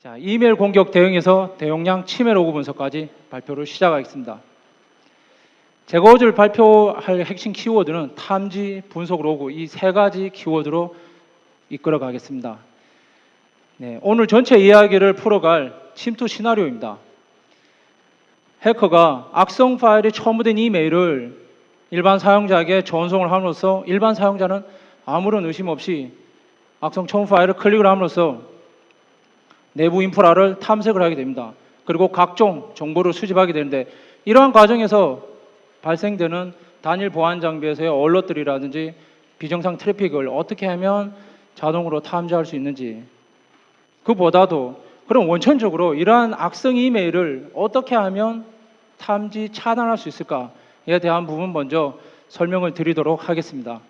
자, 이메일 공격 대응에서 대용량 침해 로그 분석까지 발표를 시작하겠습니다. 제가 오늘 발표할 핵심 키워드는 탐지, 분석 로그 이 세 가지 키워드로 이끌어 가겠습니다. 네, 오늘 전체 이야기를 풀어갈 침투 시나리오입니다. 해커가 악성 파일에 첨부된 이메일을 일반 사용자에게 전송을 함으로써 일반 사용자는 아무런 의심 없이 악성 첨부 파일을 클릭을 함으로써 내부 인프라를 탐색을 하게 됩니다. 그리고 각종 정보를 수집하게 되는데 이러한 과정에서 발생되는 단일 보안 장비에서의 얼럿들이라든지 비정상 트래픽을 어떻게 하면 자동으로 탐지할 수 있는지, 그보다도 그럼 원천적으로 이러한 악성 이메일을 어떻게 하면 탐지 차단할 수 있을까에 대한 부분 먼저 설명을 드리도록 하겠습니다.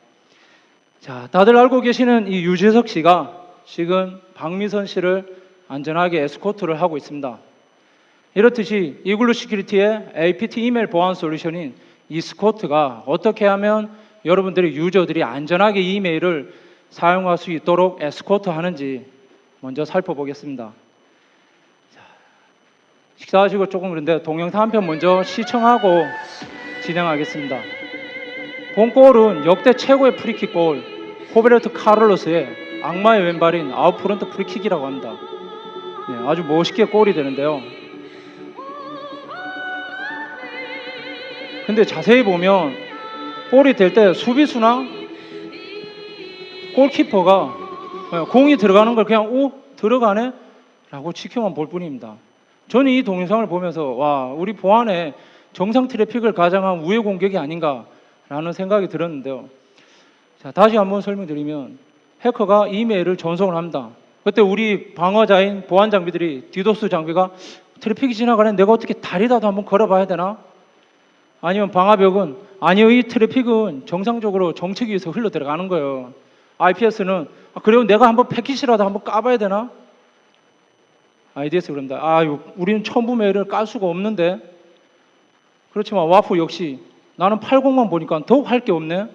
자, 다들 알고 계시는 이 유재석 씨가 지금 박미선 씨를 안전하게 에스코트를 하고 있습니다. 이렇듯이 이글루 시큐리티의 APT 이메일 보안 솔루션인 이스코트가 어떻게 하면 여러분들의 유저들이 안전하게 이메일을 사용할 수 있도록 에스코트 하는지 먼저 살펴보겠습니다. 자, 식사하시고 조금 그런데 동영상 한 편 먼저 시청하고 진행하겠습니다. 본골은 역대 최고의 프리킥 골 호베르토 카를로스의 악마의 왼발인 아웃프론트 프리킥이라고 합니다. 네, 아주 멋있게 골이 되는데요. 근데 자세히 보면 볼이 될 때 수비수나 골키퍼가 공이 들어가는 걸 그냥 오 들어가네 라고 지켜만 볼 뿐입니다. 저는 이 동영상을 보면서 와, 우리 보안에 정상 트래픽을 가장한 우회 공격이 아닌가 라는 생각이 들었는데요. 자, 다시 한번 설명드리면 해커가 이메일을 전송을 합니다. 그때 우리 방어자인 보안 장비들이 디도스 장비가 트래픽이 지나가네, 내가 어떻게 다리라도 한번 걸어봐야 되나? 아니면 방화벽은 아니요, 이 트래픽은 정상적으로 정책이 위해서 흘러 들어가는 거예요. IPS는 그래요, 내가 한번 패킷이라도 한번 까봐야 되나? IDS 그럽니다. 우리는 첨부 메일을 깔 수가 없는데. 그렇지만 와프 역시 나는 80만 보니까 더욱 할 게 없네.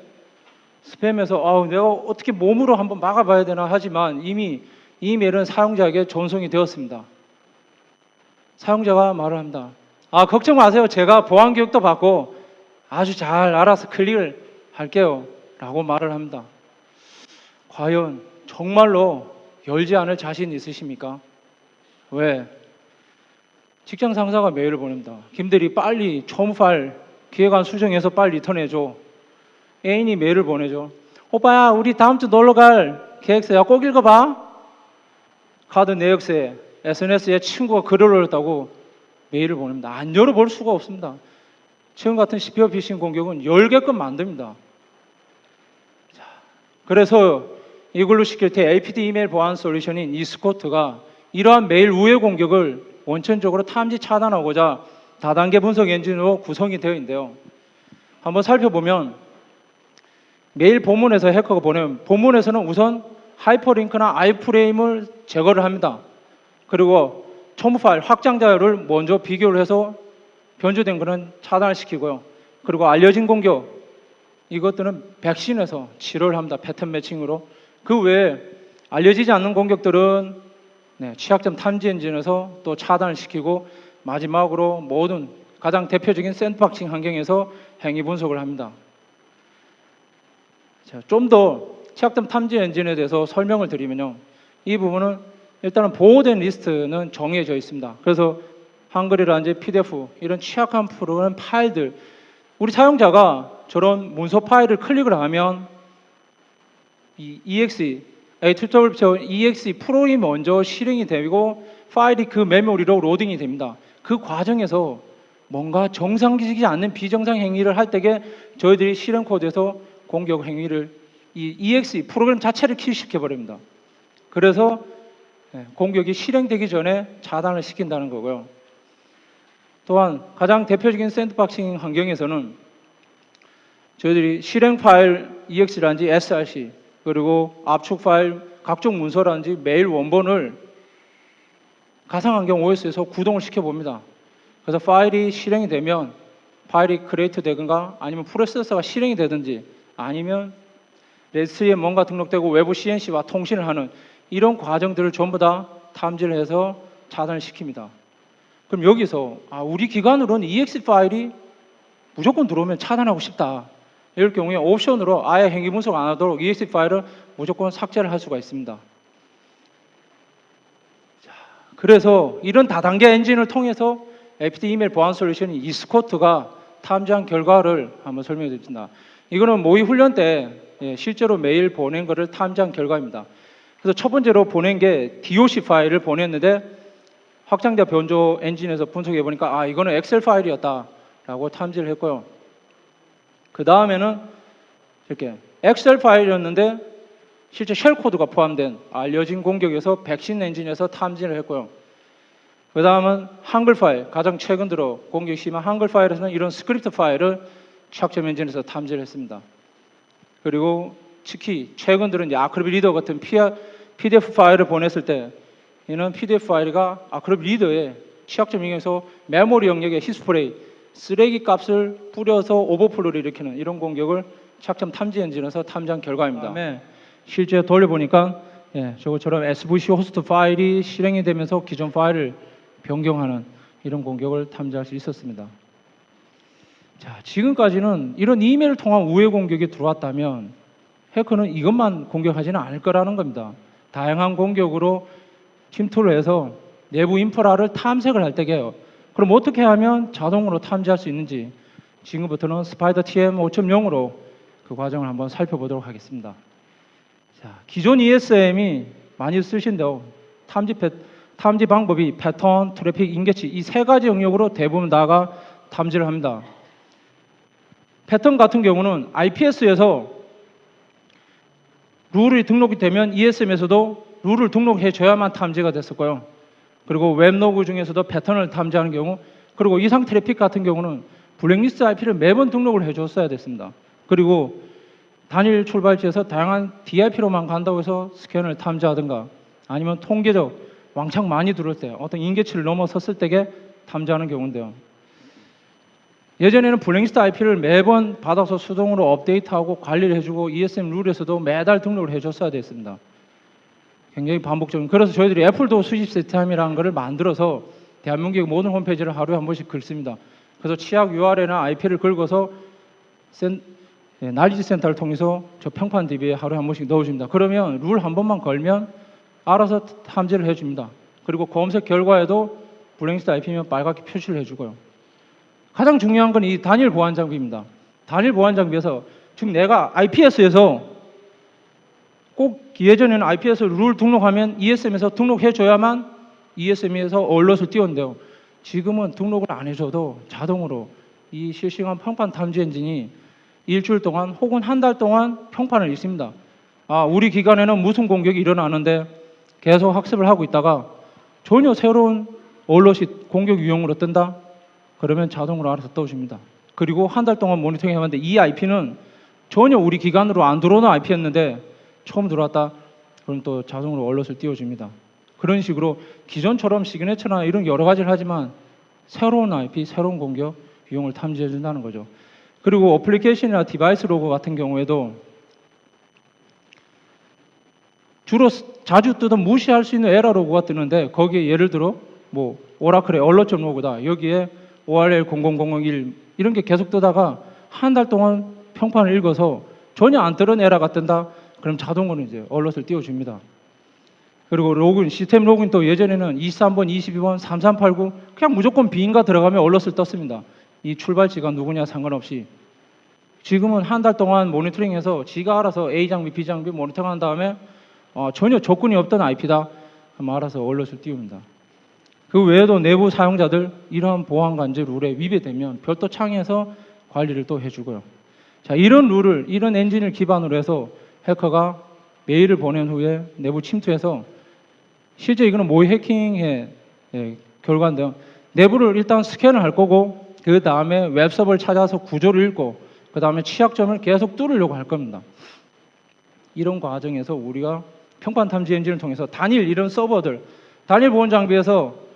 스팸에서 내가 어떻게 몸으로 한번 막아봐야 되나 하지만 이미 이메일은 사용자에게 전송이 되었습니다. 사용자가 말을 합니다. 걱정 마세요. 제가 보안 교육도 받고 아주 잘 알아서 클릭을 할게요 라고 말을 합니다. 과연 정말로 열지 않을 자신 있으십니까? 왜? 직장 상사가 메일을 보냅니다. 김대리 빨리 첨부 파일 기획안 수정해서 빨리 리턴해줘. 애인이 메일을 보내죠. 오빠야, 우리 다음 주 놀러 갈 계획서야, 꼭 읽어봐. 카드 내역서에 SNS에 친구가 글을 올렸다고 메일을 보냅니다. 안 열어볼 수가 없습니다. 지금 같은 CPU 피싱 공격은 열게끔 만듭니다. 자, 그래서 이글루 시큐리티 APT 이메일 보안 솔루션인 이스코트가 이러한 메일 우회 공격을 원천적으로 탐지 차단하고자 다단계 분석 엔진으로 구성이 되어 있는데요. 한번 살펴보면 메일 본문에서 해커가 보내면 본문에서는 우선 하이퍼링크나 아이프레임을 제거를 합니다. 그리고 첨부 파일 확장 자료를 먼저 비교를 해서 변조된 것은 차단을 시키고요. 그리고 알려진 공격 이것들은 백신에서 치료를 합니다. 패턴 매칭으로. 그 외에 알려지지 않는 공격들은 취약점 탐지 엔진에서 또 차단을 시키고 마지막으로 모든 가장 대표적인 샌드박싱 환경에서 행위 분석을 합니다. 좀 더 취약점 탐지 엔진에 대해서 설명을 드리면요. 이 부분은 일단은 보호된 리스트는 정해져 있습니다. 그래서 한글이라든지 PDF 이런 취약한 프로그램 파일들, 우리 사용자가 저런 문서 파일을 클릭을 하면 이 EXE, EXE 프로그램이 먼저 실행이 되고 파일이 그 메모리로 로딩이 됩니다. 그 과정에서 뭔가 정상적이지 않는 비정상 행위를 할 때에 저희들이 실행 코드에서 공격 행위를 이 EXE 프로그램 자체를 킬시켜 버립니다. 그래서 공격이 실행되기 전에 차단을 시킨다는 거고요. 또한 가장 대표적인 샌드박싱 환경에서는 저희들이 실행 파일 EX라든지 SRC 그리고 압축 파일 각종 문서라든지 메일 원본을 가상환경 OS에서 구동을 시켜봅니다. 그래서 파일이 실행이 되면 파일이 크리에이트 되든가 아니면 프로세서가 실행이 되든지 아니면 레지스트리에 뭔가 등록되고 외부 CNC와 통신을 하는 이런 과정들을 전부 다 탐지를 해서 차단을 시킵니다. 그럼 여기서 우리 기관으로는 EXE 파일이 무조건 들어오면 차단하고 싶다. 이럴 경우에 옵션으로 아예 행위 분석 안 하도록 EXE 파일을 무조건 삭제를 할 수가 있습니다. 그래서 이런 다단계 엔진을 통해서 FT 이메일 보안 솔루션이 이스코트가 탐지한 결과를 한번 설명해 드리겠습니다. 이거는 모의 훈련 때 실제로 메일 보낸 것을 탐지한 결과입니다. 그래서 첫 번째로 보낸 게 DOC 파일을 보냈는데 확장자 변조 엔진에서 분석해 보니까 이거는 엑셀 파일이었다라고 탐지를 했고요. 그 다음에는 이렇게 엑셀 파일이었는데 실제 쉘 코드가 포함된 알려진 공격에서 백신 엔진에서 탐지를 했고요. 그 다음은 한글 파일, 가장 최근 들어 공격이 심한 한글 파일에서는 이런 스크립트 파일을 취약점 엔진에서 탐지를 했습니다. 그리고 특히 최근 들은 아크로빅 리더 같은 PDF 파일을 보냈을 때 이는 PDF 파일가 아크로빅 리더의 취약점 영역에서 메모리 영역에 히스프레이, 쓰레기 값을 뿌려서 오버플로를 일으키는 이런 공격을 취약점 탐지 엔진에서 탐지한 결과입니다. 그다음에 실제 돌려보니까 저것처럼 SVC 호스트 파일이 실행이 되면서 기존 파일을 변경하는 이런 공격을 탐지할 수 있었습니다. 자, 지금까지는 이런 이메일을 통한 우회 공격이 들어왔다면 해커는 이것만 공격하지는 않을 거라는 겁니다. 다양한 공격으로 침투를 해서 내부 인프라를 탐색을 할 때게요. 그럼 어떻게 하면 자동으로 탐지할 수 있는지 지금부터는 스파이더 TM 5.0으로 그 과정을 한번 살펴보도록 하겠습니다. 자, 기존 ESM이 많이 쓰신데요. 탐지 방법이 패턴, 트래픽, 인계치 이 세 가지 영역으로 대부분 다가 탐지를 합니다. 패턴 같은 경우는 IPS에서 룰이 등록이 되면 ESM에서도 룰을 등록해 줘야만 탐지가 됐었고요. 그리고 웹로그 중에서도 패턴을 탐지하는 경우, 그리고 이상 트래픽 같은 경우는 블랙리스트 IP를 매번 등록을 해줬어야 됐습니다. 그리고 단일 출발지에서 다양한 DIP로만 간다고 해서 스캔을 탐지하든가 아니면 통계적 왕창 많이 들어올 때 어떤 인계치를 넘어섰을 때에 탐지하는 경우인데요. 예전에는 블랙리스트 IP를 매번 받아서 수동으로 업데이트하고 관리를 해주고 ESM 룰에서도 매달 등록을 해줬어야 됐습니다. 굉장히 반복적인. 그래서 저희들이 애플도 수집 시스템이라는 것을 만들어서 대한민국의 모든 홈페이지를 하루에 한 번씩 긁습니다. 그래서 취약 URL이나 IP를 긁어서 날리지 센터를 통해서 저 평판 DB에 하루에 한 번씩 넣어줍니다. 그러면 룰 한 번만 걸면 알아서 탐지를 해줍니다. 그리고 검색 결과에도 블랙리스트 IP면 빨갛게 표시를 해주고요. 가장 중요한 건 이 단일 보안 장비입니다. 단일 보안 장비에서 지금 내가 IPS에서 꼭 예전에는 IPS 룰 등록하면 ESM에서 등록해줘야만 ESM에서 얼럿을 띄웠는데요. 지금은 등록을 안 해줘도 자동으로 이 실시간 평판 탐지 엔진이 일주일 동안 혹은 한 달 동안 평판을 읽습니다. 우리 기관에는 무슨 공격이 일어나는데 계속 학습을 하고 있다가 전혀 새로운 얼럿이 공격 유형으로 뜬다? 그러면 자동으로 알아서 떠줍니다. 그리고 한 달 동안 모니터링 해봤는데 이 IP는 전혀 우리 기관으로 안 들어오는 IP였는데 처음 들어왔다? 그럼 또 자동으로 얼럿을 띄워줍니다. 그런 식으로 기존처럼 시그네처나 이런 여러 가지를 하지만 새로운 IP, 새로운 공격 유형을 탐지해 준다는 거죠. 그리고 어플리케이션이나 디바이스 로그 같은 경우에도 주로 자주 뜨던 무시할 수 있는 에러 로그가 뜨는데 거기에 예를 들어 뭐 오라클의 얼럿.점 로그다. 여기에 ORL 0001 이런 게 계속 뜨다가 한 달 동안 평판을 읽어서 전혀 안 뜨는 에러가 뜬다. 그럼 자동으로 이제 얼럿을 띄워줍니다. 그리고 로그인, 시스템 로그인 또 예전에는 23번, 22번, 3389 그냥 무조건 비인가 들어가면 얼럿을 떴습니다. 이 출발지가 누구냐 상관없이. 지금은 한 달 동안 모니터링해서 지가 알아서 A 장비, B 장비 모니터링한 다음에 전혀 조건이 없던 IP다. 그럼 알아서 얼럿을 띄웁니다. 그 외에도 내부 사용자들 이러한 보안 관제 룰에 위배되면 별도 창에서 관리를 또 해주고요. 자, 이런 룰을, 이런 엔진을 기반으로 해서 해커가 메일을 보낸 후에 내부 침투해서 실제 이거는 모의 해킹의 결과인데요. 내부를 일단 스캔을 할 거고 그 다음에 웹서버를 찾아서 구조를 읽고 그 다음에 취약점을 계속 뚫으려고 할 겁니다. 이런 과정에서 우리가 평판 탐지 엔진을 통해서 단일 이런 서버들, 단일 보안 장비에서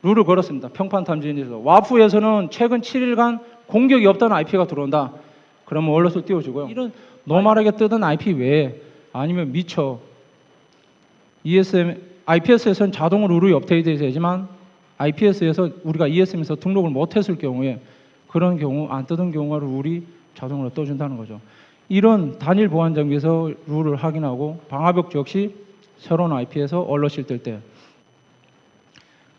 룰을 걸었습니다. 평판 탐지 엔진에서. 와프에서는 최근 7일간 공격이 없던 IP가 들어온다. 그러면 얼럿을 띄워주고요. 이런 노멀하게 뜨던 IP 외에 아니면 미처 ESM IPS에서는 자동으로 룰이 업데이트 되지만 IPS에서 우리가 ESM에서 등록을 못했을 경우에 그런 경우 안 뜨던 경우가 룰이 자동으로 떠준다는 거죠. 이런 단일 보안 장비에서 룰을 확인하고 방화벽 역시 새로운 IP에서 얼럿이 뜰 때.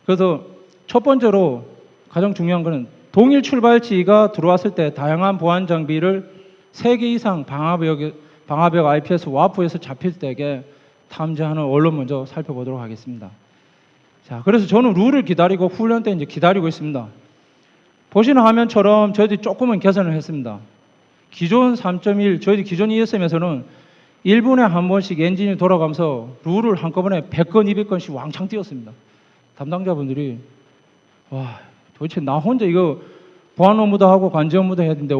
그래서 첫 번째로 가장 중요한 것은 동일 출발지가 들어왔을 때 다양한 보안 장비를 3개 이상 방화벽 IPS 와프에서 잡힐 때에 탐지하는 언론 먼저 살펴보도록 하겠습니다. 자, 그래서 저는 룰을 기다리고 훈련 때 이제 기다리고 있습니다. 보시는 화면처럼 저희들이 조금은 개선을 했습니다. 기존 3.1, 저희들 기존 ESM에서는 1분에 한 번씩 엔진이 돌아가면서 룰을 한꺼번에 100건, 200건씩 왕창 띄웠습니다. 담당자분들이 와, 도대체 나 혼자 이거 보안 업무도 하고 관제 업무도 해야 되는데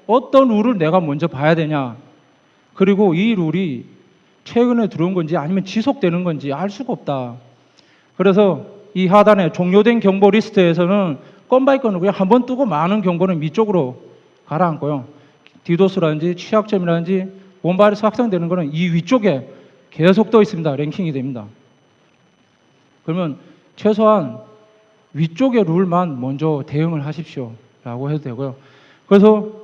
어떤 룰을 내가 먼저 봐야 되냐. 그리고 이 룰이 최근에 들어온 건지 아니면 지속되는 건지 알 수가 없다. 그래서 이 하단에 종료된 경보 리스트에서는 건 바이 건을 그냥 한번 뜨고 많은 경보는 위쪽으로 가라앉고요. 디도스라든지 취약점이라든지 원바이러스 확산되는 거는 이 위쪽에 계속 떠 있습니다. 랭킹이 됩니다. 그러면 최소한 위쪽의 룰만 먼저 대응을 하십시오 라고 해도 되고요. 그래서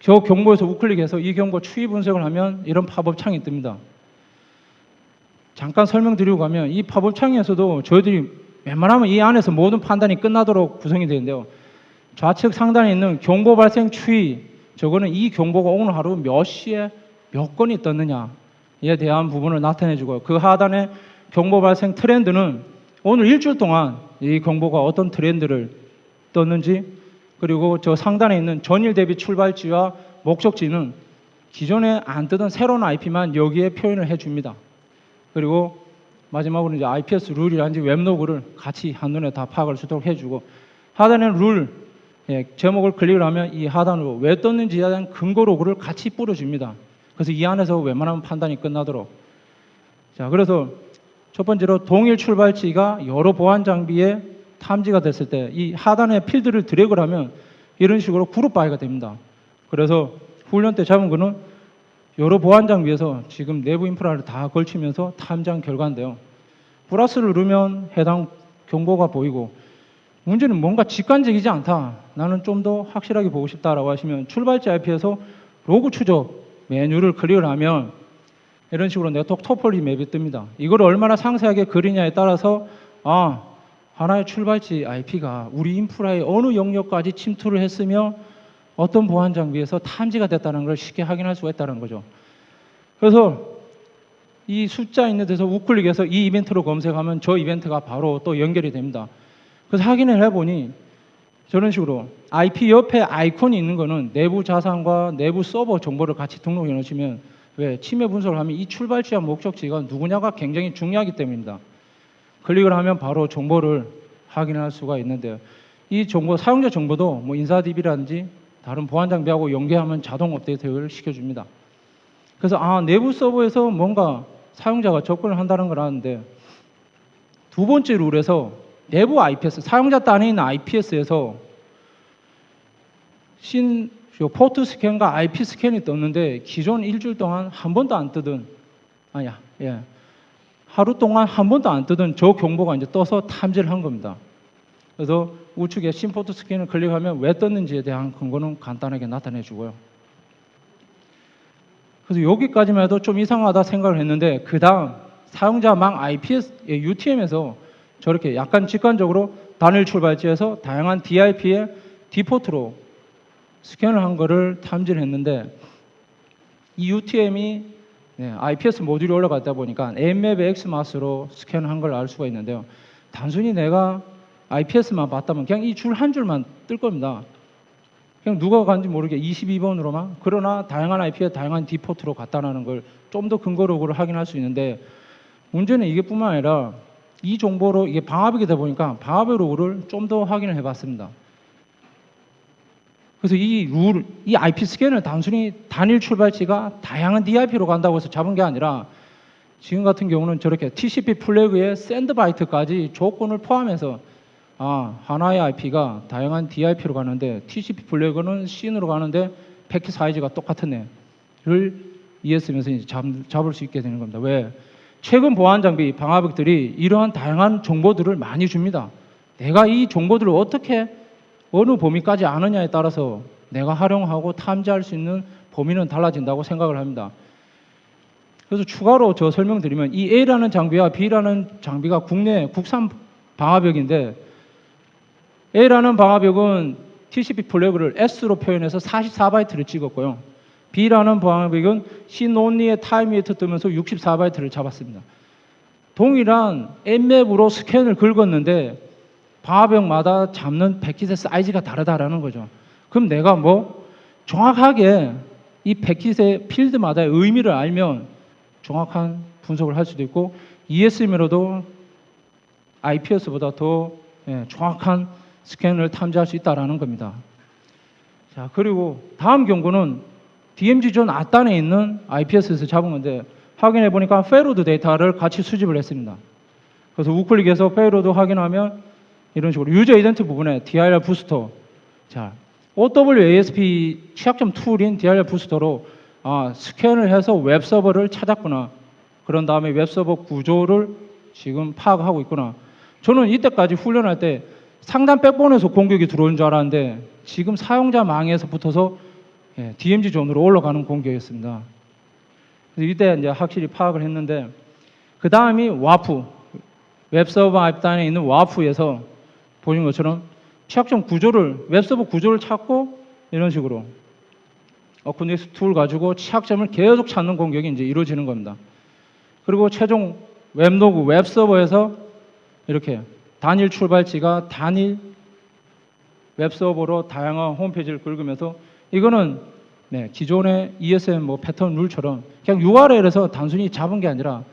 저 경보에서 우클릭해서 이 경보 추이 분석을 하면 이런 팝업 창이 뜹니다. 잠깐 설명드리고 가면 이 팝업 창에서도 저희들이 웬만하면 이 안에서 모든 판단이 끝나도록 구성이 되는데요. 좌측 상단에 있는 경보 발생 추이, 저거는 이 경보가 오늘 하루 몇 시에 몇 건이 떴느냐에 대한 부분을 나타내주고요. 그 하단에 경보 발생 트렌드는 오늘 일주일 동안 이 경보가 어떤 트렌드를 떴는지, 그리고 저 상단에 있는 전일 대비 출발지와 목적지는 기존에 안 뜨던 새로운 IP만 여기에 표현을 해줍니다. 그리고 마지막으로 이제 IPS 룰이라든지 웹로그를 같이 한눈에 다 파악할 수 있도록 해주고, 하단에는 룰 제목을 클릭을 하면 이 하단으로 왜 떴는지에 대한 근거 로그를 같이 뿌려줍니다. 그래서 이 안에서 웬만하면 판단이 끝나도록. 자, 그래서 첫 번째로 동일 출발지가 여러 보안 장비에 탐지가 됐을 때 이 하단에 필드를 드래그를 하면 이런 식으로 그룹 바이가 됩니다. 그래서 훈련 때 잡은 거는 여러 보안 장비에서 지금 내부 인프라를 다 걸치면서 탐지한 결과인데요. 플러스를 누르면 해당 경보가 보이고, 문제는 뭔가 직관적이지 않다. 나는 좀 더 확실하게 보고 싶다라고 하시면 출발지 IP에서 로그 추적 메뉴를 클릭을 하면 이런 식으로 네트워크 토폴리 맵이 뜹니다. 이걸 얼마나 상세하게 그리냐에 따라서 하나의 출발지 IP가 우리 인프라의 어느 영역까지 침투를 했으며 어떤 보안 장비에서 탐지가 됐다는 걸 쉽게 확인할 수가 있다는 거죠. 그래서 이 숫자 있는 데서 우클릭해서 이 이벤트로 검색하면 저 이벤트가 바로 또 연결이 됩니다. 그래서 확인을 해보니 저런 식으로 IP 옆에 아이콘이 있는 거는 내부 자산과 내부 서버 정보를 같이 등록해 놓으시면 왜 침해 분석을 하면 이 출발지와 목적지가 누구냐가 굉장히 중요하기 때문입니다. 클릭을 하면 바로 정보를 확인할 수가 있는데요. 이 정보, 사용자 정보도 뭐 인사DB라든지 다른 보안 장비하고 연계하면 자동 업데이트를 시켜줍니다. 그래서 내부 서버에서 뭔가 사용자가 접근을 한다는 걸 아는데, 두 번째 룰에서 내부 IPS, 사용자 단에 있는 IPS에서 포트 스캔과 IP 스캔이 떴는데 기존 일주일 동안 한 번도 안 뜨던, 하루 동안 한 번도 안 뜨던 저 경보가 이제 떠서 탐지를 한 겁니다. 그래서 우측에 심포트 스캔을 클릭하면 왜 떴는지에 대한 근거는 간단하게 나타내 주고요. 그래서 여기까지만 해도 좀 이상하다 생각을 했는데, 그 다음 사용자망 IPS, UTM에서 저렇게 약간 직관적으로 단일 출발지에서 다양한 DIP의 디포트로 스캔을 한 거를 탐지를 했는데, 이 UTM이 IPS 모듈이 올라갔다 보니까 AMMap의 X마스로 스캔을 한 걸 알 수가 있는데요. 단순히 내가 IPS만 봤다면 그냥 이 줄 한 줄만 뜰 겁니다. 그냥 누가 간지 모르게 22번으로만, 그러나 다양한 IP에 다양한 디포트로 갔다는 걸 좀 더 근거 로그를 확인할 수 있는데, 문제는 이게 뿐만 아니라 이 정보로 이게 방화벽이 되다 보니까 방화벽 로그를 좀 더 확인을 해봤습니다. 그래서 이 IP 스캔을 단순히 단일 출발지가 다양한 DIP로 간다고 해서 잡은 게 아니라, 지금 같은 경우는 저렇게 TCP 플래그의 샌드바이트까지 조건을 포함해서 하나의 IP가 다양한 DIP로 가는데 TCP 플래그는 씬으로 가는데 패킷 사이즈가 똑같은 애를 ESM에서 이제 잡을 수 있게 되는 겁니다. 왜? 최근 보안 장비 방화벽들이 이러한 다양한 정보들을 많이 줍니다. 내가 이 정보들을 어떻게 어느 범위까지 아느냐에 따라서 내가 활용하고 탐지할 수 있는 범위는 달라진다고 생각을 합니다. 그래서 추가로 저 설명드리면 이 A라는 장비와 B라는 장비가 국산 방화벽인데, A라는 방화벽은 TCP 플래그를 S로 표현해서 44바이트를 찍었고요. B라는 방화벽은 C-only의 타임웨이트 뜨면서 64바이트를 잡았습니다. 동일한 N맵으로 스캔을 긁었는데 방화벽마다 잡는 패킷의 사이즈가 다르다라는 거죠. 그럼 내가 뭐 정확하게 이 패킷의 필드마다의 의미를 알면 정확한 분석을 할 수도 있고, ESM으로도 IPS보다 더 정확한 스캔을 탐지할 수 있다는 겁니다. 자, 그리고 다음 경고는 DMZ 존 앞단에 있는 IPS에서 잡은 건데, 확인해 보니까 페이로드 데이터를 같이 수집을 했습니다. 그래서 우클릭해서 페이로드 확인하면 이런 식으로 유저 이벤트 부분에 DIR 부스터, 자, OWASP 취약점 툴인 DIR 부스터로 스캔을 해서 웹서버를 찾았구나. 그런 다음에 웹서버 구조를 지금 파악하고 있구나. 저는 이때까지 훈련할 때 상단 백본에서 공격이 들어오는 줄 알았는데 지금 사용자 망에서 붙어서 DMZ 존으로 올라가는 공격이었습니다. 그래서 이때 이제 확실히 파악을 했는데, 그 다음이 와프, 웹서버 앞단에 있는 와프에서 보신 것처럼 취약점 구조를, 웹서버 구조를 찾고 이런 식으로 어쿠넥스 툴 가지고 취약점을 계속 찾는 공격이 이제 이루어지는 겁니다. 그리고 최종 웹로그, 웹서버에서 이렇게 단일 출발지가 단일 웹서버로 다양한 홈페이지를 긁으면서, 이거는 기존의 ESM 패턴 룰처럼 그냥 URL에서 단순히 잡은 게 아니라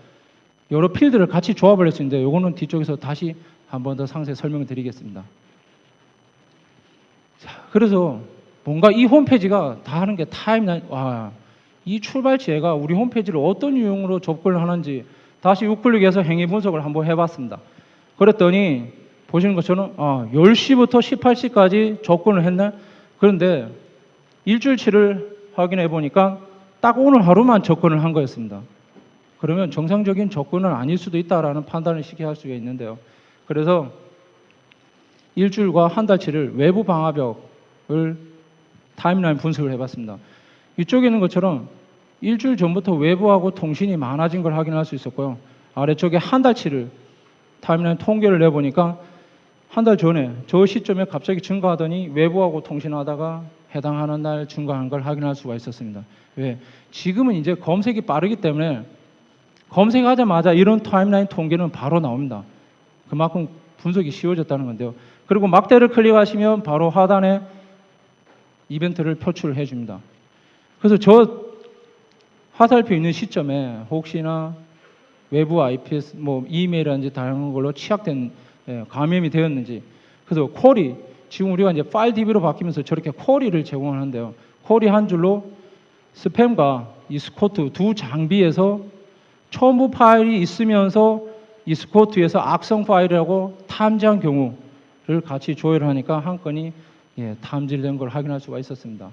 여러 필드를 같이 조합을 할 수 있는데, 이거는 뒤쪽에서 다시 한 번 더 상세히 설명을 드리겠습니다. 자, 그래서 뭔가 이 홈페이지가 다 하는 게 타임라인, 이 출발지가 우리 홈페이지를 어떤 유형으로 접근을 하는지 다시 우클릭해서 행위 분석을 한번 해봤습니다. 그랬더니 보시는 것처럼 10시부터 18시까지 접근을 했네. 그런데 일주일치를 확인해 보니까 딱 오늘 하루만 접근을 한 거였습니다. 그러면 정상적인 접근은 아닐 수도 있다라는 판단을 쉽게 할 수가 있는데요. 그래서 일주일과 한 달치를 외부 방화벽을 타임라인 분석을 해봤습니다. 이쪽에 있는 것처럼 일주일 전부터 외부하고 통신이 많아진 걸 확인할 수 있었고요. 아래쪽에 한 달치를 타임라인 통계를 내보니까 한 달 전에 저 시점에 갑자기 증가하더니 외부하고 통신하다가 해당하는 날 증가한 걸 확인할 수가 있었습니다. 왜? 지금은 이제 검색이 빠르기 때문에 검색하자마자 이런 타임라인 통계는 바로 나옵니다. 그만큼 분석이 쉬워졌다는 건데요. 그리고 막대를 클릭하시면 바로 하단에 이벤트를 표출해 줍니다. 그래서 저 화살표 있는 시점에 혹시나 외부 IPS, 이메일이라든지 다양한 걸로 취약된 감염이 되었는지, 그래서 쿼리, 지금 우리가 이제 파일 DB로 바뀌면서 저렇게 쿼리를 제공하는데요. 쿼리 한 줄로 스팸과 이 스코트 두 장비에서 첨부 파일이 있으면서 이 스코트에서 악성 파일이라고 탐지한 경우를 같이 조회를 하니까 한 건이 탐지된 걸 확인할 수가 있었습니다.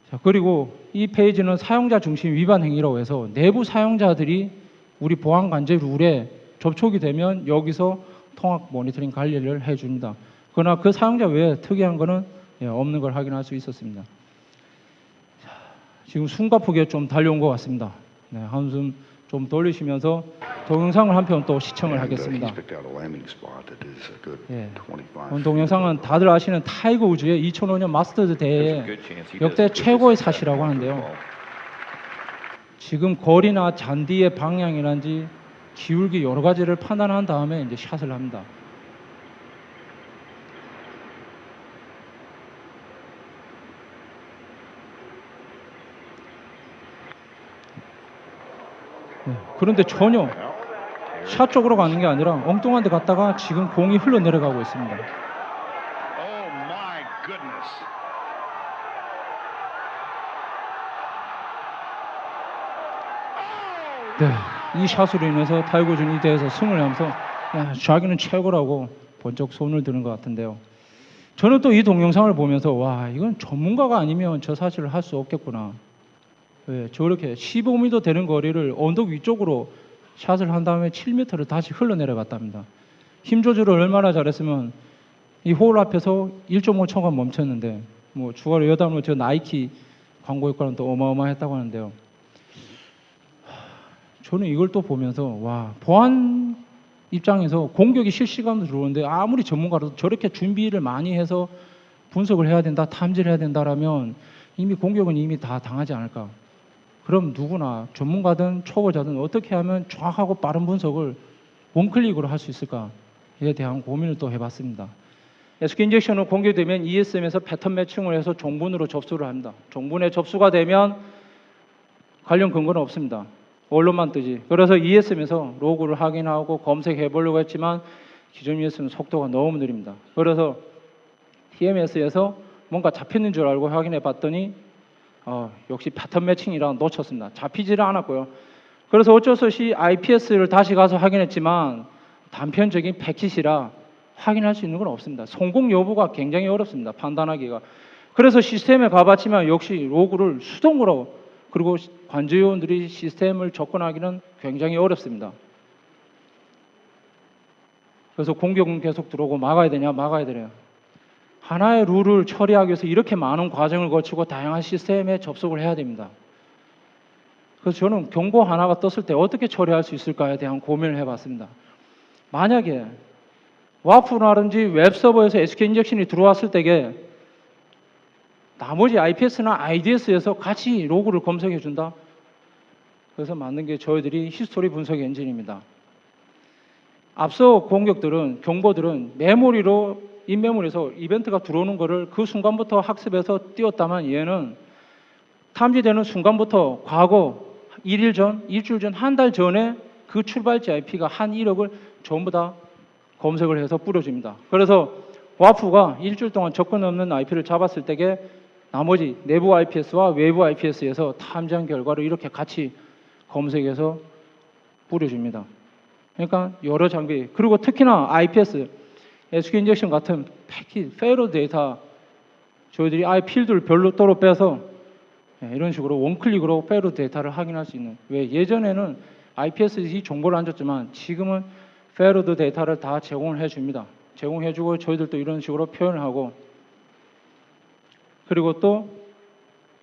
자, 그리고 이 페이지는 사용자 중심 위반 행위라고 해서 내부 사용자들이 우리 보안 관제 룰에 접촉이 되면 여기서 통합 모니터링 관리를 해줍니다. 그러나 그 사용자 외에 특이한 거는 없는 걸 확인할 수 있었습니다. 자, 지금 숨가쁘게 좀 달려온 것 같습니다. 한숨 좀 돌리시면서 동영상을 한 편 또 시청을 하겠습니다. 동영상은 다들 아시는 타이거 우즈의 2005년 마스터즈 대회의 역대 최고의 샷이라고 하는데요. 지금 거리나 잔디의 방향이란지 기울기 여러 가지를 판단한 다음에 이제 샷을 합니다. 그런데 전혀 샷 쪽으로 가는 게 아니라 엉뚱한 데 갔다가 지금 공이 흘러내려가고 있습니다. 이 샷으로 인해서 타이거 우즈는 이 대회에서 승을 하면서 자기는 최고라고 번쩍 손을 드는 것 같은데요. 저는 또 이 동영상을 보면서 이건 전문가가 아니면 저 사실을 할 수 없겠구나. 왜 저렇게 15m 되는 거리를 언덕 위쪽으로 샷을 한 다음에 7m를 다시 흘러내려갔답니다. 힘 조절을 얼마나 잘했으면 이 홀 앞에서 1.5초간 멈췄는데, 뭐 추가로 여담으로 저 나이키 광고 효과는 또 어마어마했다고 하는데요. 저는 이걸 또 보면서 와, 보안 입장에서 공격이 실시간으로 들어오는데 아무리 전문가라도 저렇게 준비를 많이 해서 분석을 해야 된다, 탐지를 해야 된다라면 이미 공격은 이미 다 당하지 않을까. 그럼 누구나 전문가든 초보자든 어떻게 하면 정확하고 빠른 분석을 원클릭으로 할 수 있을까에 대한 고민을 또 해봤습니다. SQ 인젝션은 공개되면 ESM에서 패턴 매칭을 해서 종분으로 접수를 합니다. 종분에 접수가 되면 관련 근거는 없습니다. 언론만 뜨지. 그래서 ESM에서 로그를 확인하고 검색해 보려고 했지만 기존 ESM은 속도가 너무 느립니다. 그래서 TMS에서 뭔가 잡혔는 줄 알고 확인해 봤더니 역시 패턴 매칭이라 놓쳤습니다. 잡히지를 않았고요. 그래서 어쩔 수 없이 IPS를 다시 가서 확인했지만 단편적인 패킷이라 확인할 수 있는 건 없습니다. 성공 여부가 굉장히 어렵습니다. 판단하기가. 그래서 시스템에 가봤지만 역시 로그를 수동으로, 그리고 관제요원들이 시스템을 접근하기는 굉장히 어렵습니다. 그래서 공격은 계속 들어오고 막아야 되냐, 막아야 되냐. 하나의 룰을 처리하기 위해서 이렇게 많은 과정을 거치고 다양한 시스템에 접속을 해야 됩니다. 그래서 저는 경고 하나가 떴을 때 어떻게 처리할 수 있을까에 대한 고민을 해봤습니다. 만약에 와프라든지 웹서버에서 SQ 인젝션이 들어왔을 때에 나머지 IPS나 IDS에서 같이 로그를 검색해 준다. 그래서 만든 게 저희들이 히스토리 분석 엔진입니다. 앞서 공격들은, 경보들은 메모리로, 인메모리에서 이벤트가 들어오는 거를 그 순간부터 학습해서 띄웠다만 얘는 탐지되는 순간부터 과거 1일 전, 일주일 전, 한 달 전에 그 출발지 IP가 한 1억을 전부 다 검색을 해서 뿌려줍니다. 그래서 와프가 일주일 동안 접근 없는 IP를 잡았을 때에 나머지 내부 IPS와 외부 IPS에서 탐지한 결과를 이렇게 같이 검색해서 뿌려줍니다. 그러니까 여러 장비, 그리고 특히나 IPS, SQ 인젝션 같은 패킷, 페이로드 데이터 저희들이 아예 필드를 별도로 빼서 이런 식으로 원클릭으로 페이로드 데이터를 확인할 수 있는, 왜 예전에는 IPS이 정보를 안 줬지만 지금은 페이로드 데이터를 다 제공을 해줍니다. 제공해주고 저희들도 이런 식으로 표현을 하고, 그리고 또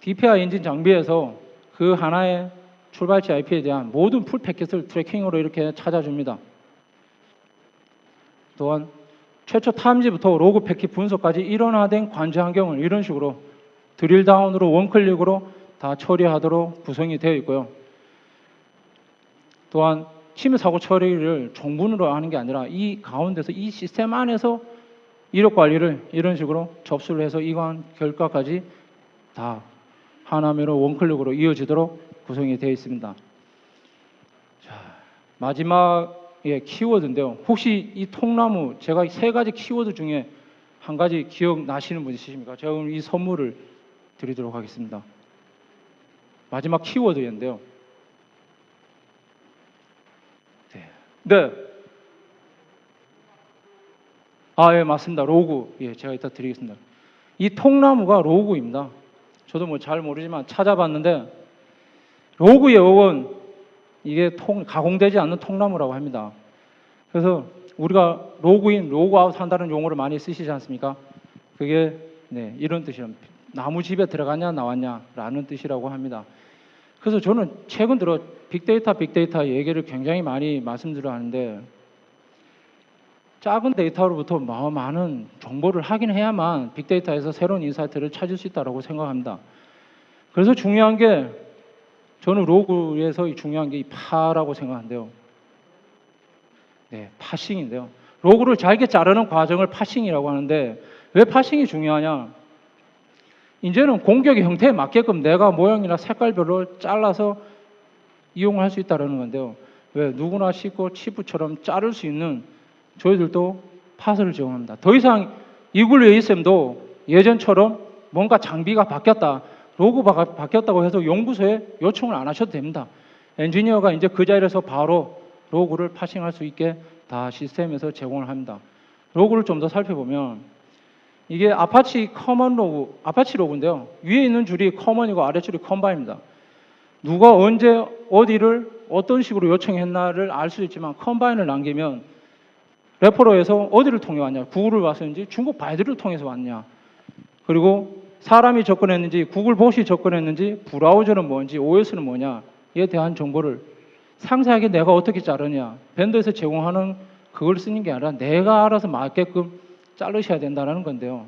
DPI 엔진 장비에서 그 하나의 출발지 IP에 대한 모든 풀 패킷을 트래킹으로 이렇게 찾아줍니다. 또한 최초 탐지부터 로그 패킷 분석까지 일원화된 관제 환경을 이런 식으로 드릴 다운으로 원클릭으로 다 처리하도록 구성이 되어 있고요. 또한 침해 사고 처리를 종분으로 하는 게 아니라 이 가운데서 이 시스템 안에서 이력 관리를 이런 식으로 접수를 해서 이관 결과까지 다 하나면으로 원클릭으로 이어지도록 구성이 되어 있습니다. 자, 마지막에 키워드인데요. 혹시 이 통나무, 제가 세 가지 키워드 중에 한 가지 기억나시는 분 있으십니까? 제가 오늘 이 선물을 드리도록 하겠습니다. 마지막 키워드인데요. 네. 예, 맞습니다. 로그. 예, 제가 이따 드리겠습니다. 이 통나무가 로그입니다. 저도 뭐 잘 모르지만 찾아봤는데, 로그의 어원, 이게 가공되지 않는 통나무라고 합니다. 그래서 우리가 로그인, 로그아웃 한다는 용어를 많이 쓰시지 않습니까? 그게, 네, 이런 뜻이랍니다. 나무 집에 들어갔냐, 나왔냐, 라는 뜻이라고 합니다. 그래서 저는 최근 들어 빅데이터 얘기를 굉장히 많이 말씀드려 하는데, 작은 데이터로부터 많은 정보를 확인해야만 빅데이터에서 새로운 인사이트를 찾을 수 있다고 생각합니다. 그래서 중요한 게, 저는 로그에서 중요한 게 이 파라고 생각하는데요. 네, 파싱인데요. 로그를 잘게 자르는 과정을 파싱이라고 하는데, 왜 파싱이 중요하냐? 이제는 공격의 형태에 맞게끔 내가 모양이나 색깔별로 잘라서 이용할 수 있다는 건데요. 왜? 누구나 쉽고 치프처럼 자를 수 있는, 저희들도 파스를 제공합니다. 더 이상 이글루 ASM도 예전처럼 뭔가 장비가 바뀌었다, 로고가 바뀌었다고 해서 연구소에 요청을 안 하셔도 됩니다. 엔지니어가 이제 그 자리에서 바로 로고를 파싱할 수 있게 다 시스템에서 제공을 합니다. 로고를 좀 더 살펴보면, 이게 아파치 커먼 로그, 아파치 로그인데요. 위에 있는 줄이 커먼이고 아래줄이 컴바인입니다. 누가 언제 어디를 어떤 식으로 요청했나를 알 수 있지만 컴바인을 남기면 레퍼러에서 어디를 통해 왔냐, 구글을 왔는지 중국 바이두를 통해서 왔냐, 그리고 사람이 접근했는지 구글 봇이 접근했는지 브라우저는 뭔지 OS는 뭐냐에 대한 정보를 상세하게 내가 어떻게 자르냐, 벤더에서 제공하는 그걸 쓰는 게 아니라 내가 알아서 맞게끔 자르셔야 된다는 건데요.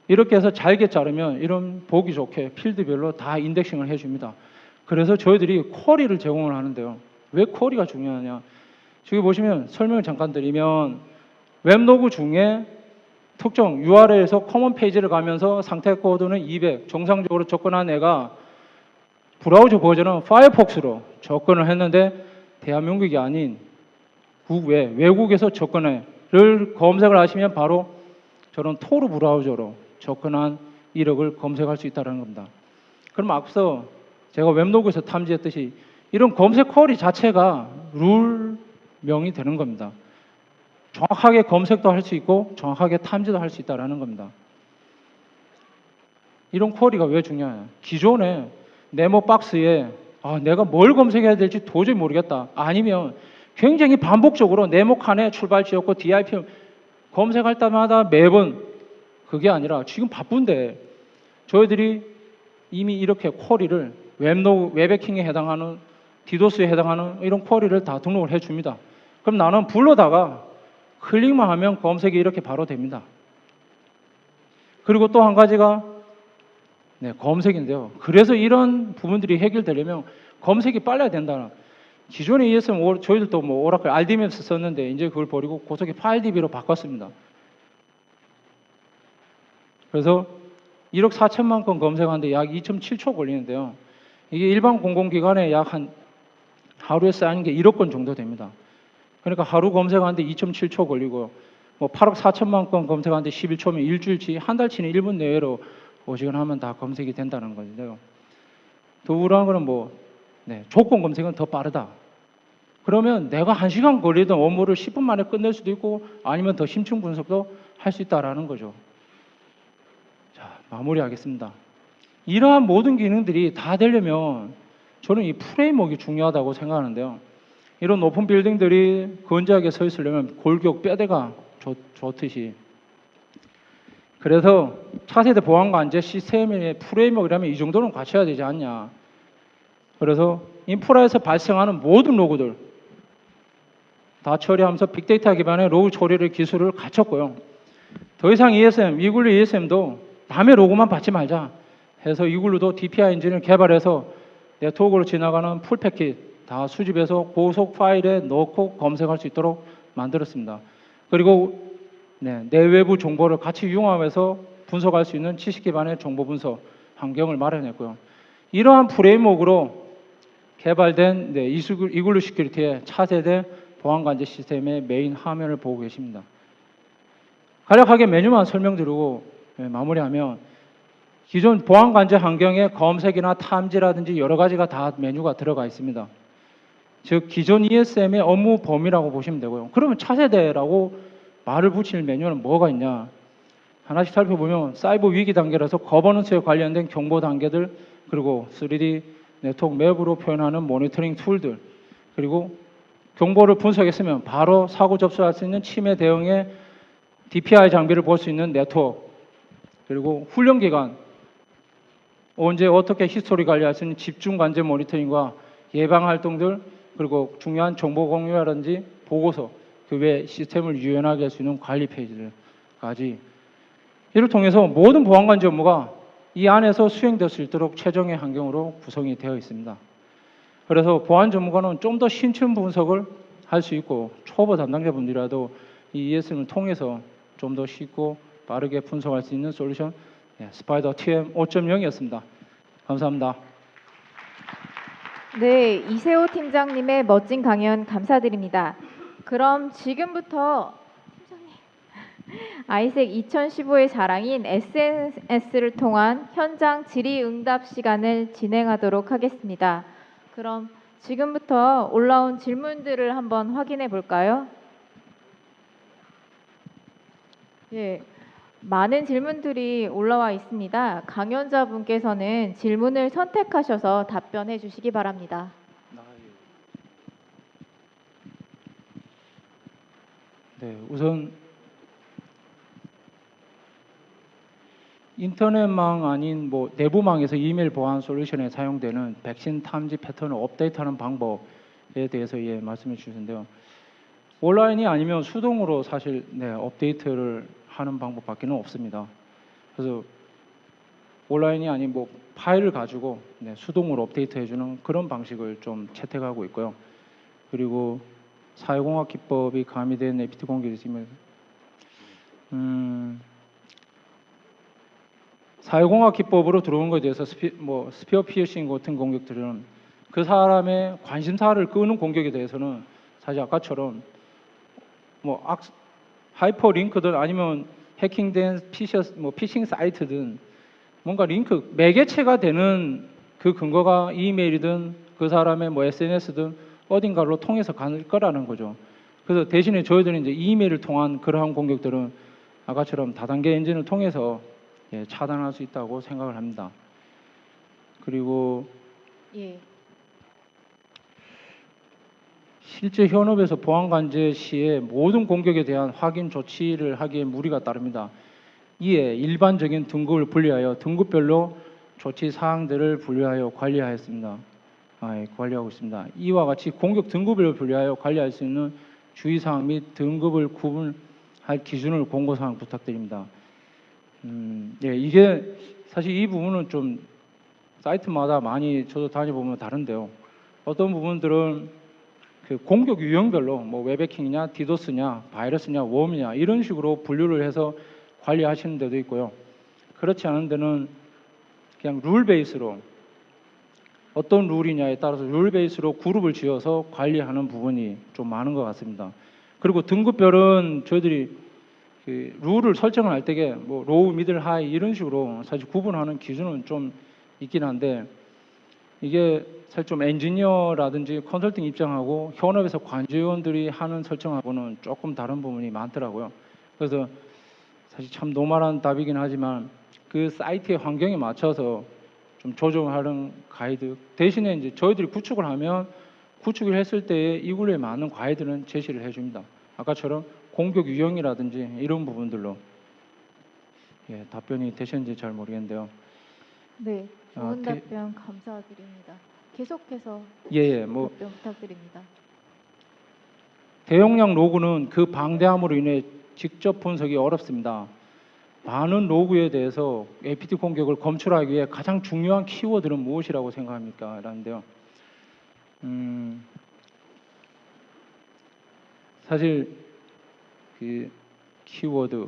이렇게 해서 잘게 자르면 이런 보기 좋게 필드별로 다 인덱싱을 해줍니다. 그래서 저희들이 쿼리를 제공을 하는데요. 왜 쿼리가 중요하냐? 저기 보시면 설명을 잠깐 드리면 웹로그 중에 특정 URL에서 커먼 페이지를 가면서 상태 코드는 200 정상적으로 접근한 애가 브라우저 버전은 파이어폭스로 접근을 했는데 대한민국이 아닌 국외 외국에서 접근을 검색을 하시면 바로 저런 토르 브라우저로 접근한 이력을 검색할 수 있다는 겁니다. 그럼 앞서 제가 웹로그에서 탐지했듯이 이런 검색 쿼리 자체가 룰명이 되는 겁니다. 정확하게 검색도 할 수 있고 정확하게 탐지도 할 수 있다는 겁니다. 이런 쿼리가 왜 중요해요? 기존에 네모 박스에 내가 뭘 검색해야 될지 도저히 모르겠다. 아니면 굉장히 반복적으로 네모 칸에 출발지였고 DIP 검색할 때마다 매번 그게 아니라 지금 바쁜데 저희들이 이미 이렇게 쿼리를 웹해킹에 해당하는 디도스에 해당하는 이런 쿼리를 다 등록을 해줍니다. 그럼 나는 불러다가 클릭만 하면 검색이 이렇게 바로 됩니다. 그리고 또 한 가지가 검색인데요. 그래서 이런 부분들이 해결되려면 검색이 빨라야 된다는. 기존의 ESM 저희들도 뭐 오라클 RDMS 썼는데 이제 그걸 버리고 고속의 파일DB로 바꿨습니다. 그래서 1억 4천만 건 검색하는데 약 2.7초 걸리는데요. 이게 일반 공공기관에 약 하루에 쌓이는 게 1억 건 정도 됩니다. 그러니까 하루 검색하는데 2.7초 걸리고 뭐 8억 4천만 건 검색하는데 11초면 일주일치, 한 달치는 1분 내외로 오시근하면 다 검색이 된다는 건데요. 더 우울한 거는 조건 검색은 더 빠르다. 그러면 내가 1시간 걸리던 업무를 10분 만에 끝낼 수도 있고 아니면 더 심층 분석도 할 수 있다는 거죠. 자, 마무리하겠습니다. 이러한 모든 기능들이 다 되려면 저는 이 프레임워크가 중요하다고 생각하는데요. 이런 높은 빌딩들이 건재하게 서 있으려면 골격 뼈대가 좋듯이, 그래서 차세대 보안관제 시스템의 프레임워크라면 이 정도는 갖춰야 되지 않냐. 그래서 인프라에서 발생하는 모든 로그들 다 처리하면서 빅데이터 기반의 로그 처리를 기술을 갖췄고요. 더 이상 ESM, 이글루 ESM도 남의 로그만 받지 말자 해서 이글루도 DPI 엔진을 개발해서 네트워크로 지나가는 풀 패킷 다 수집해서 고속 파일에 넣고 검색할 수 있도록 만들었습니다. 그리고 내외부 정보를 같이 융합해서 분석할 수 있는 지식 기반의 정보 분석 환경을 마련했고요. 이러한 프레임워크로 개발된 이글루 시큐리티의 차세대 보안관제 시스템의 메인 화면을 보고 계십니다. 간략하게 메뉴만 설명드리고 마무리하면 기존 보안관제 환경에 검색이나 탐지라든지 여러 가지가 다 메뉴가 들어가 있습니다. 즉 기존 ESM의 업무 범위라고 보시면 되고요. 그러면 차세대라고 말을 붙일 메뉴는 뭐가 있냐? 하나씩 살펴보면 사이버 위기 단계라서 거버넌스에 관련된 경보 단계들, 그리고 3D 네트워크 맵으로 표현하는 모니터링 툴들, 그리고 경보를 분석했으면 바로 사고 접수할 수 있는 침해 대응의 DPI 장비를 볼 수 있는 네트워크, 그리고 훈련 기간 언제 어떻게 히스토리 관리할 수 있는 집중 관제 모니터링과 예방 활동들, 그리고 중요한 정보 공유라든지 보고서, 그 외 시스템을 유연하게 할 수 있는 관리 페이지들까지, 이를 통해서 모든 보안관제 업무가 이 안에서 수행될 수 있도록 최적의 환경으로 구성이 되어 있습니다. 그래서 보안 전문가는 좀 더 심층 분석을 할 수 있고 초보 담당자분들이라도 이 ESM을 통해서 좀 더 쉽고 빠르게 분석할 수 있는 솔루션 스파이더 TM 5.0이었습니다. 감사합니다. 네, 이세호 팀장님의 멋진 강연 감사드립니다. 그럼 지금부터 팀장님, 아이색 2015의 자랑인 SNS를 통한 현장 질의응답 시간을 진행하도록 하겠습니다. 그럼 지금부터 올라온 질문들을 한번 확인해 볼까요? 예, 많은 질문들이 올라와 있습니다. 강연자분께서는 질문을 선택하셔서 답변해 주시기 바랍니다. 네, 우선 인터넷망 아닌 뭐 내부망에서 이메일 보안 솔루션에 사용되는 백신 탐지 패턴을 업데이트하는 방법에 대해서 말씀해 주셨는데요. 온라인이 아니면 수동으로 사실 업데이트를 하는 방법밖에는 없습니다. 그래서 온라인이 아닌 뭐 파일을 가지고 수동으로 업데이트 해주는 그런 방식을 좀 채택하고 있고요. 그리고 사회공학 기법이 가미된 APT 공격이 있으면 사회공학 기법으로 들어온 것에 대해서 스피어 피어싱 같은 공격들은 그 사람의 관심사를 끄는 공격에 대해서는 사실 아까처럼 하이퍼 링크든 아니면 해킹된 피싱 사이트든 뭔가 링크 매개체가 되는 그 근거가 이메일이든 그 사람의 SNS든 어딘가로 통해서 갈 거라는 거죠. 그래서 대신에 저희들은 이제 이메일을 통한 그러한 공격들은 아까처럼 다단계 엔진을 통해서 차단할 수 있다고 생각을 합니다. 그리고 예. 실제 현업에서 보안 관제 시에 모든 공격에 대한 확인 조치를 하기에 무리가 따릅니다. 이에 일반적인 등급을 분리하여 등급별로 조치 사항들을 분류하여 관리하였습니다. 관리하고 있습니다. 이와 같이 공격 등급을 분류하여 관리할 수 있는 주의사항 및 등급을 구분할 기준을 공고사항 부탁드립니다. 이게 사실 이 부분은 좀 사이트마다 많이 저도 다녀보면 다른데요. 어떤 부분들은 그 공격 유형별로 웹해킹이냐, 디도스냐, 바이러스냐, 웜이냐 이런 식으로 분류를 해서 관리하시는 데도 있고요. 그렇지 않은 데는 그냥 룰 베이스로 어떤 룰이냐에 따라서 룰 베이스로 그룹을 지어서 관리하는 부분이 좀 많은 것 같습니다. 그리고 등급별은 저희들이 그 룰을 설정을 할 때에 로우, 미들, 하이 이런 식으로 사실 구분하는 기준은 좀 있긴 한데 이게 사실 좀 엔지니어라든지 컨설팅 입장하고 현업에서 관제위원들이 하는 설정하고는 조금 다른 부분이 많더라고요. 그래서 사실 참 노멀한 답이긴 하지만 그 사이트의 환경에 맞춰서 좀 조정하는 가이드 대신에 이제 저희들이 구축을 하면 구축을 했을 때에 이 굴에 맞는 가이드는 제시를 해줍니다. 아까처럼 공격 유형이라든지 이런 부분들로 답변이 되셨는지 잘 모르겠는데요. 네, 좋은 답변 감사드립니다. 계속해서 답변 부탁드립니다. 대용량 로그는 그 방대함으로 인해 직접 분석이 어렵습니다. 많은 로그에 대해서 APT 공격을 검출하기 위해 가장 중요한 키워드는 무엇이라고 생각합니까? 라는데요. 사실 그 키워드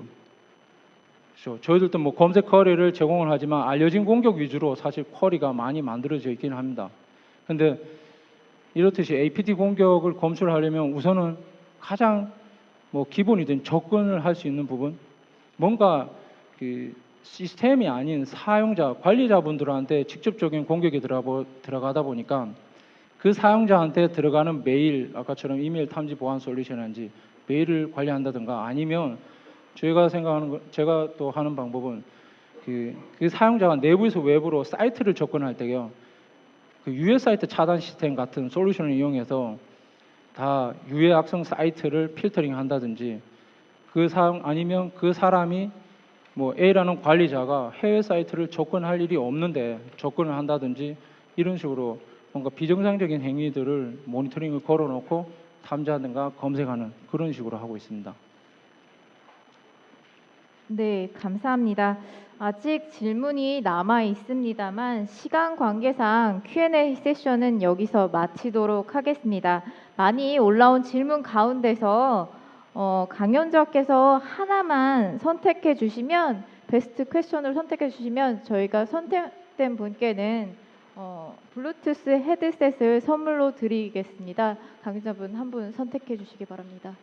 저희들도 검색 쿼리를 제공을 하지만 알려진 공격 위주로 사실 쿼리가 많이 만들어져 있긴 합니다. 근데 이렇듯이 APT 공격을 검출하려면 우선은 가장 기본이든 접근을 할 수 있는 부분 뭔가 그 시스템이 아닌 사용자 관리자분들한테 직접적인 공격이 들어가다 보니까 그 사용자한테 들어가는 메일 아까처럼 이메일 탐지 보안 솔루션인지 메일을 관리한다든가 아니면 제가 또 하는 방법은 그 사용자가 내부에서 외부로 사이트를 접근할 때요. 그 유해 사이트 차단 시스템 같은 솔루션을 이용해서 다 유해 악성 사이트를 필터링 한다든지 아니면 그 사람이 A라는 관리자가 해외 사이트를 접근할 일이 없는데 접근을 한다든지 이런 식으로 뭔가 비정상적인 행위들을 모니터링을 걸어놓고 탐지하든가 검색하는 그런 식으로 하고 있습니다. 네, 감사합니다. 아직 질문이 남아 있습니다만 시간 관계상 Q&A 세션은 여기서 마치도록 하겠습니다. 많이 올라온 질문 가운데서 강연자께서 하나만 선택해 주시면 베스트 퀘션을 선택해 주시면 저희가 선택된 분께는 블루투스 헤드셋을 선물로 드리겠습니다. 강연자분 한 분 선택해 주시기 바랍니다.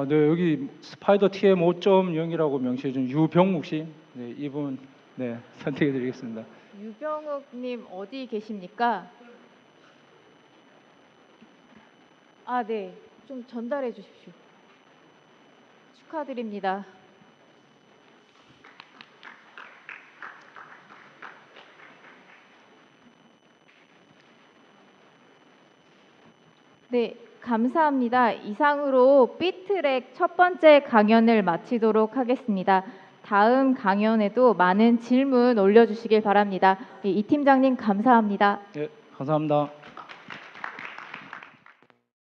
네, 여기 스파이더 TM 5.0이라고 명시해준 유병욱 씨, 이분 선택해드리겠습니다. 유병욱님 어디 계십니까? 네. 좀 전달해 주십시오. 축하드립니다. 네, 감사합니다. 이상으로 B트랙 첫 번째 강연을 마치도록 하겠습니다. 다음 강연에도 많은 질문 올려주시길 바랍니다. 이 팀장님 감사합니다. 예, 감사합니다.